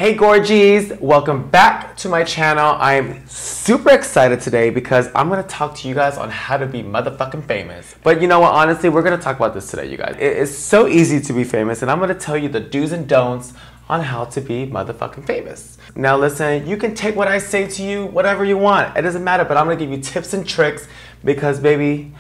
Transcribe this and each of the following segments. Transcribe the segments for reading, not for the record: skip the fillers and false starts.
Hey Gorgies, welcome back to my channel. I'm super excited today because I'm gonna talk to you guys on how to be motherfucking famous. But you know what, honestly, we're gonna talk about this today, you guys. It is so easy to be famous and I'm gonna tell you the do's and don'ts on how to be motherfucking famous. Now listen, you can take what I say to you, whatever you want. It doesn't matter, but I'm gonna give you tips and tricks because baby,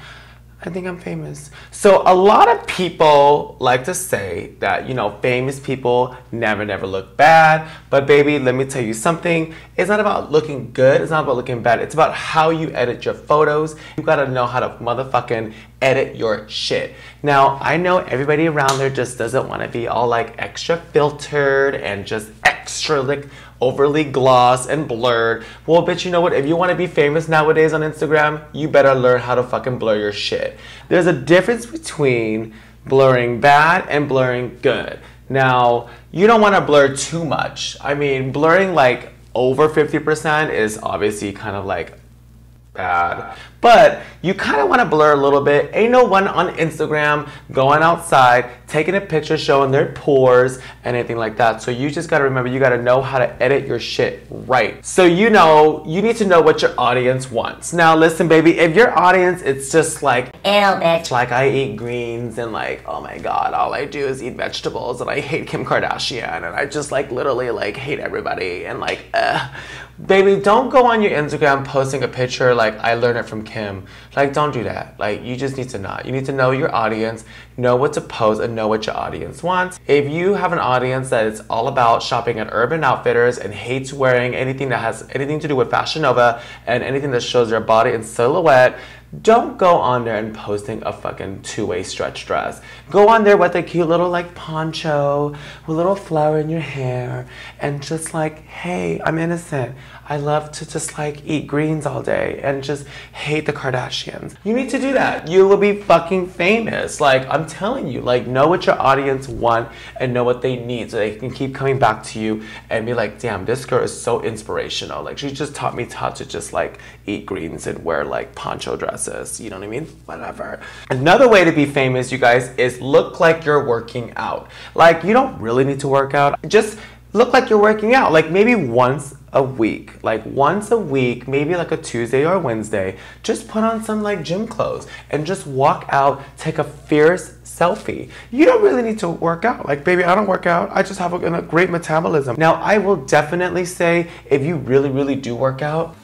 I think I'm famous. So a lot of people like to say that, you know, famous people never look bad. But baby, let me tell you something. It's not about looking good. It's not about looking bad. It's about how you edit your photos. You gotta know how to motherfucking edit your shit. Now, I know everybody around there just doesn't want to be all like extra filtered and just extra like overly gloss and blurred. Well, bitch, you know what? If you want to be famous nowadays on Instagram, you better learn how to fucking blur your shit. There's a difference between blurring bad and blurring good. Now, you don't want to blur too much. I mean, blurring like over 50% is obviously kind of like bad, but you kind of want to blur a little bit. Ain't no one on Instagram going outside taking a picture showing their pores and anything like that. So you just got to remember, you got to know how to edit your shit right. So you know, you need to know what your audience wants. Now listen baby, if your audience it's just like, ew bitch, like I eat greens and like, oh my god, all I do is eat vegetables and I hate Kim Kardashian and I just like literally like hate everybody and like baby, don't go on your Instagram posting a picture like I learned it from Kim. Like, don't do that. Like, you just need to not. You need to know your audience, know what to post, and know what your audience wants. If you have an audience that is all about shopping at Urban Outfitters and hates wearing anything that has anything to do with Fashion Nova and anything that shows their body in silhouette, don't go on there and posting a fucking two-way stretch dress. Go on there with a cute little like poncho, with a little flower in your hair, and just like, hey, I'm innocent. I love to just like eat greens all day and just hate the Kardashians. You need to do that. You will be fucking famous. Like, I'm telling you, like, know what your audience want and know what they need so they can keep coming back to you and be like, damn, this girl is so inspirational. Like, she just taught me how to just like eat greens and wear like poncho dresses. You know what I mean? Whatever. Another way to be famous, you guys, is look like you're working out. Like, you don't really need to work out. Just look like you're working out. Like maybe once a week, maybe like a Tuesday or a Wednesday, just put on some like gym clothes and just walk out, take a fierce selfie. You don't really need to work out. Like, baby, I don't work out. I just have a great metabolism. Now, I will definitely say if you really do work out,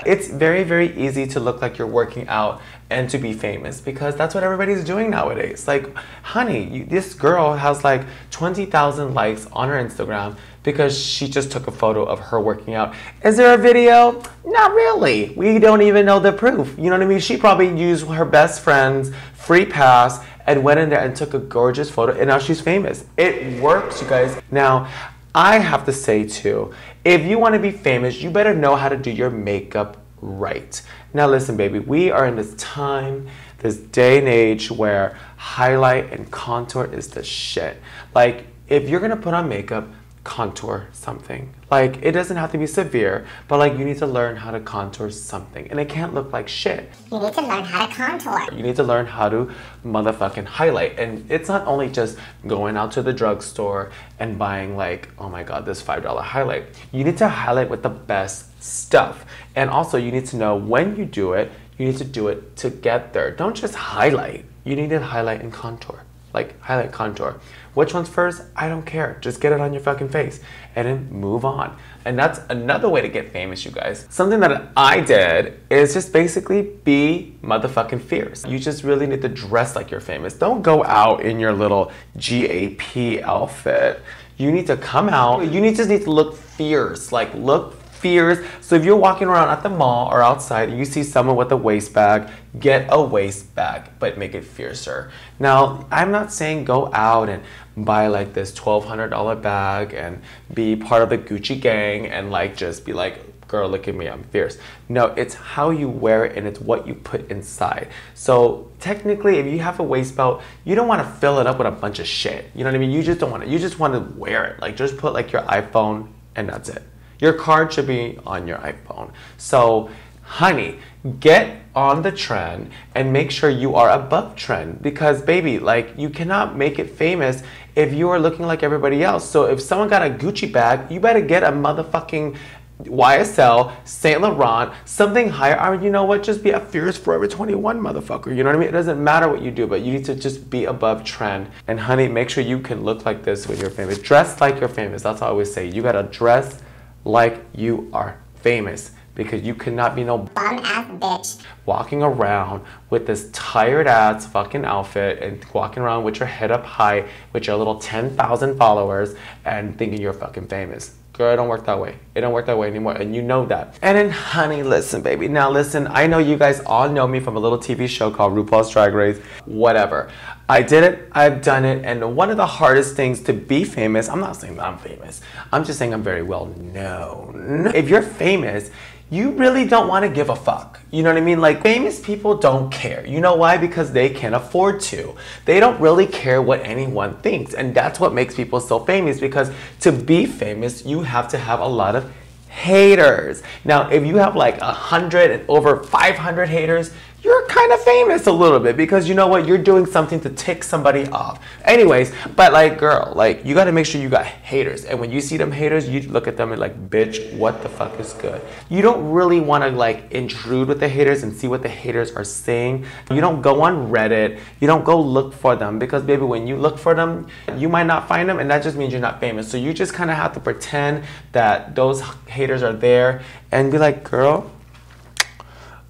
it's very easy to look like you're working out and to be famous because that's what everybody's doing nowadays. Like, honey, this girl has like 20,000 likes on her Instagram because she just took a photo of her working out. Is there a video? Not really. We don't even know the proof. You know what I mean? She probably used her best friend's free pass and went in there and took a gorgeous photo and now she's famous. It works, you guys. Now, I have to say too, if you want to be famous, you better know how to do your makeup right. Now listen, baby, we are in this time, this day and age where highlight and contour is the shit. Like, if you're gonna put on makeup, contour something. Like, it doesn't have to be severe, but like you need to learn how to contour something and it can't look like shit. You need to learn how to contour. You need to learn how to motherfucking highlight. And it's not only just going out to the drugstore and buying like, oh my god, this $5 highlight. You need to highlight with the best stuff. And also you need to know when you do it, you need to do it together. Don't just highlight. You need to highlight and contour. Like, highlight, contour. Which one's first? I don't care. Just get it on your fucking face and then move on. And that's another way to get famous, you guys. Something that I did is just basically be motherfucking fierce. You just really need to dress like you're famous. Don't go out in your little GAP outfit. You need to come out. You just need to look fierce. Like, look fierce. So if you're walking around at the mall or outside and you see someone with a waist bag, get a waist bag, but make it fiercer. Now, I'm not saying go out and buy like this $1,200 bag and be part of the Gucci gang and like just be like, girl, look at me, I'm fierce. No, it's how you wear it and it's what you put inside. So technically, if you have a waist belt, you don't want to fill it up with a bunch of shit. You know what I mean? You just don't want to. You just want to wear it. Like, just put like your iPhone and that's it. Your card should be on your iPhone. So, honey, get on the trend and make sure you are above trend because, baby, like, you cannot make it famous if you are looking like everybody else. So if someone got a Gucci bag, you better get a motherfucking YSL, Saint Laurent, something higher. I mean, you know what? Just be a fierce Forever 21 motherfucker. You know what I mean? It doesn't matter what you do, but you need to just be above trend. And honey, make sure you can look like this when you're famous. Dress like you're famous. That's all I always say. You gotta dress like you are famous, because you cannot be no bum ass bitch walking around with this tired ass fucking outfit and walking around with your head up high with your little 10,000 followers and thinking you're fucking famous. Girl, it don't work that way. It don't work that way anymore, and you know that. And then, honey, listen, baby. Now, listen, I know you guys all know me from a little TV show called RuPaul's Drag Race, whatever. I did it, I've done it, and one of the hardest things to be famous, I'm not saying that I'm famous, I'm just saying I'm very well known. If you're famous, you really don't want to give a fuck. You know what I mean? Like, famous people don't care. You know why? Because they can afford to. They don't really care what anyone thinks. And that's what makes people so famous, because to be famous, you have to have a lot of haters. Now, if you have like 100 and over 500 haters, you're kind of famous a little bit, because you know what? You're doing something to tick somebody off. Anyways, but like, girl, like, you got to make sure you got haters. And when you see them haters, you look at them and like, bitch, what the fuck is good? You don't really want to like intrude with the haters and see what the haters are saying. You don't go on Reddit. You don't go look for them, because baby, when you look for them, you might not find them, and that just means you're not famous. So you just kind of have to pretend that those haters are there and be like, girl,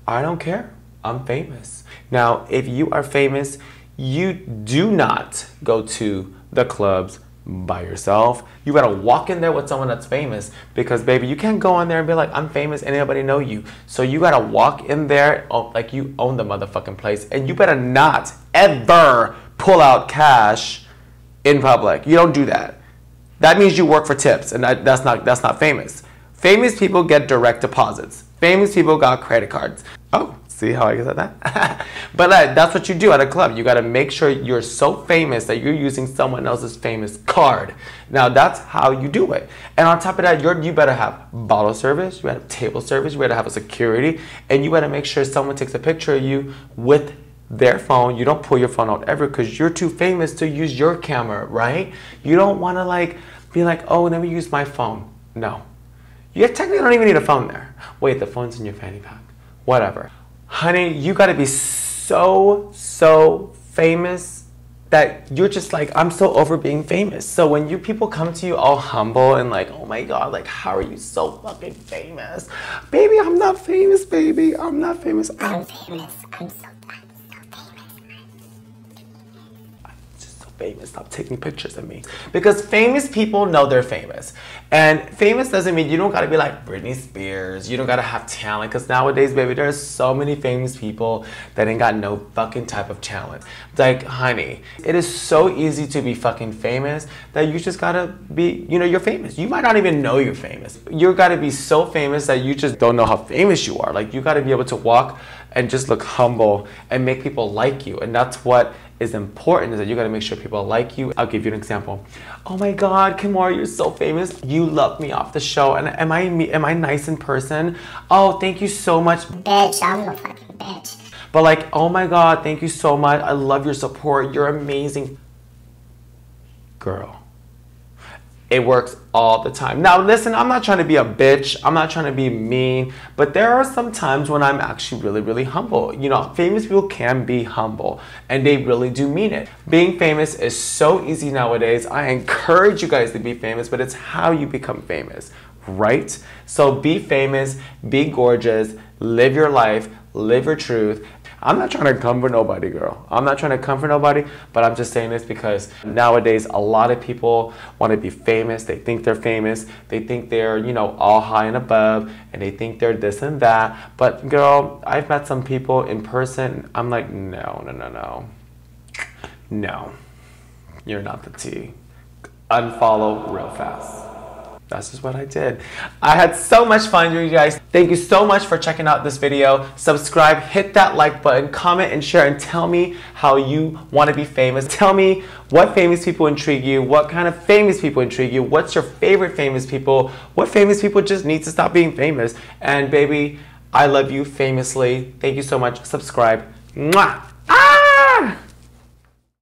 I don't care. I'm famous. Now, if you are famous, you do not go to the clubs by yourself. You gotta walk in there with someone that's famous, because baby, you can't go in there and be like, I'm famous and anybody know you. So you gotta walk in there like you own the motherfucking place, and you better not ever pull out cash in public. You don't do that. That means you work for tips, and that's not famous. Famous people get direct deposits. Famous people got credit cards. Oh, see how I said that? But that's what you do at a club. You got to make sure you're so famous that you're using someone else's famous card. Now, that's how you do it. And on top of that, you better have bottle service, you better have table service, you better have a security, and you better make sure someone takes a picture of you with their phone. You don't pull your phone out ever, because you're too famous to use your camera, right? You don't want to like be like, oh, let me use my phone. No. You technically don't even need a phone there. Wait, the phone's in your fanny pack. Whatever. Honey, you gotta be so famous that you're just like, I'm so over being famous. So when people come to you all humble and like, oh my God, like, how are you so fucking famous? Baby, I'm not famous, baby. I'm not famous. I'm famous. I'm so famous. Stop taking pictures of me. Because famous people know they're famous. And famous doesn't mean you don't gotta be like Britney Spears. You don't gotta have talent. Because nowadays, baby, there's so many famous people that ain't got no fucking type of talent. Like, honey, it is so easy to be fucking famous that you just gotta be, you know, you're famous. You might not even know you're famous. You gotta be so famous that you just don't know how famous you are. Like, you gotta be able to walk and just look humble and make people like you. And that's what is important, is that you got to make sure people like you. I'll give you an example. Oh my God, Kimora, you're so famous. You love me off the show. And am I nice in person? Oh, thank you so much. bitch. I'm a fucking bitch. But like, oh my God, thank you so much. I love your support. You're amazing. Girl, it works all the time. Now listen, I'm not trying to be a bitch. I'm not trying to be mean, but there are some times when I'm actually really humble. You know, famous people can be humble, and they really do mean it. Being famous is so easy nowadays. I encourage you guys to be famous, but it's how you become famous, right? So be famous, be gorgeous, live your life, live your truth. I'm not trying to come for nobody, girl. I'm not trying to come for nobody, but I'm just saying this because nowadays a lot of people want to be famous. They think they're famous. They think they're, you know, all high and above, and they think they're this and that. But girl, I've met some people in person. I'm like, no. No, you're not the T. Unfollow real fast. That's just what I did. I had so much fun, you guys. Thank you so much for checking out this video. Subscribe, hit that like button, comment and share, and tell me how you want to be famous. Tell me what famous people intrigue you, what kind of famous people intrigue you, what's your favorite famous people, what famous people just need to stop being famous. And baby, I love you famously. Thank you so much. Subscribe. Mwah! Ah!